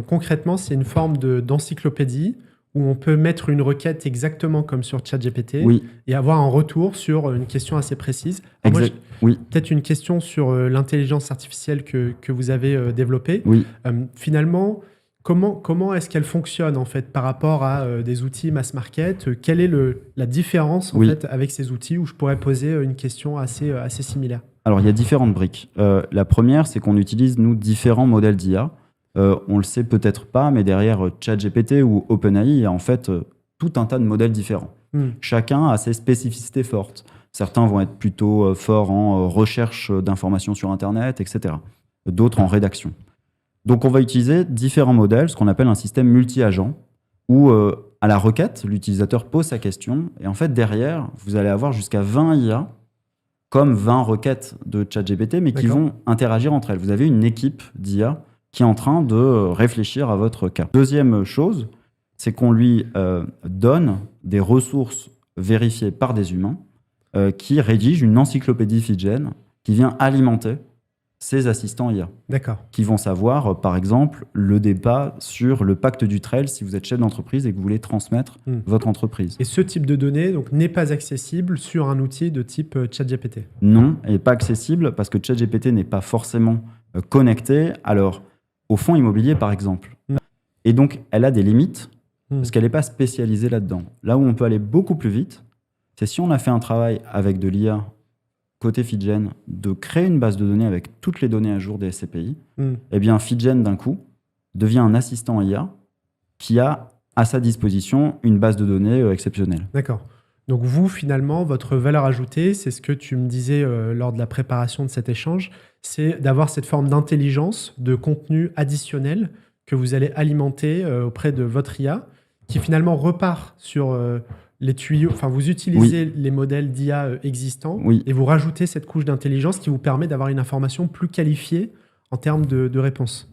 Donc concrètement, c'est une forme d'encyclopédie où on peut mettre une requête exactement comme sur ChatGPT Oui, et avoir un retour sur une question assez précise. Alors moi, exact. Oui, peut-être une question sur l'intelligence artificielle que vous avez développée. oui. Finalement, comment est-ce qu'elle fonctionne en fait par rapport à des outils mass market? Quelle est la différence en Oui. fait avec ces outils où je pourrais poser une question assez similaire? Alors, il y a différentes briques. La première, c'est qu'on utilise, nous, différents modèles d'IA. On le sait peut-être pas, mais derrière ChatGPT ou OpenAI, il y a en fait tout un tas de modèles différents. Chacun a ses spécificités fortes. Certains vont être plutôt forts en recherche d'informations sur Internet, etc. D'autres en rédaction. Donc, on va utiliser différents modèles, ce qu'on appelle un système multi-agent, où à la requête, l'utilisateur pose sa question, et en fait, derrière, vous allez avoir jusqu'à 20 IA comme 20 requêtes de ChatGPT, mais qui D'accord. vont interagir entre elles. Vous avez une équipe d'IA qui est en train de réfléchir à votre cas. Deuxième chose, c'est qu'on lui donne des ressources vérifiées par des humains qui rédigent une encyclopédie Fidgen qui vient alimenter ces assistants IA, D'accord. qui vont savoir, par exemple, le débat sur le pacte du trail si vous êtes chef d'entreprise et que vous voulez transmettre votre entreprise. Et ce type de données donc, n'est pas accessible sur un outil de type ChatGPT? Non, elle n'est pas accessible parce que ChatGPT n'est pas forcément connecté au fonds immobilier, par exemple. Et donc, elle a des limites parce qu'elle n'est pas spécialisée là-dedans. Là où on peut aller beaucoup plus vite, c'est si on a fait un travail avec de l'IA côté Fidgen, de créer une base de données avec toutes les données à jour des SCPI, eh bien, Fidgen, d'un coup, devient un assistant IA qui a à sa disposition une base de données exceptionnelle. D'accord. Donc vous, finalement, votre valeur ajoutée, c'est ce que tu me disais lors de la préparation de cet échange, c'est d'avoir cette forme d'intelligence, de contenu additionnel que vous allez alimenter auprès de votre IA, qui finalement repart sur les tuyaux, enfin vous utilisez les modèles d'IA existants et vous rajoutez cette couche d'intelligence qui vous permet d'avoir une information plus qualifiée en termes de réponse.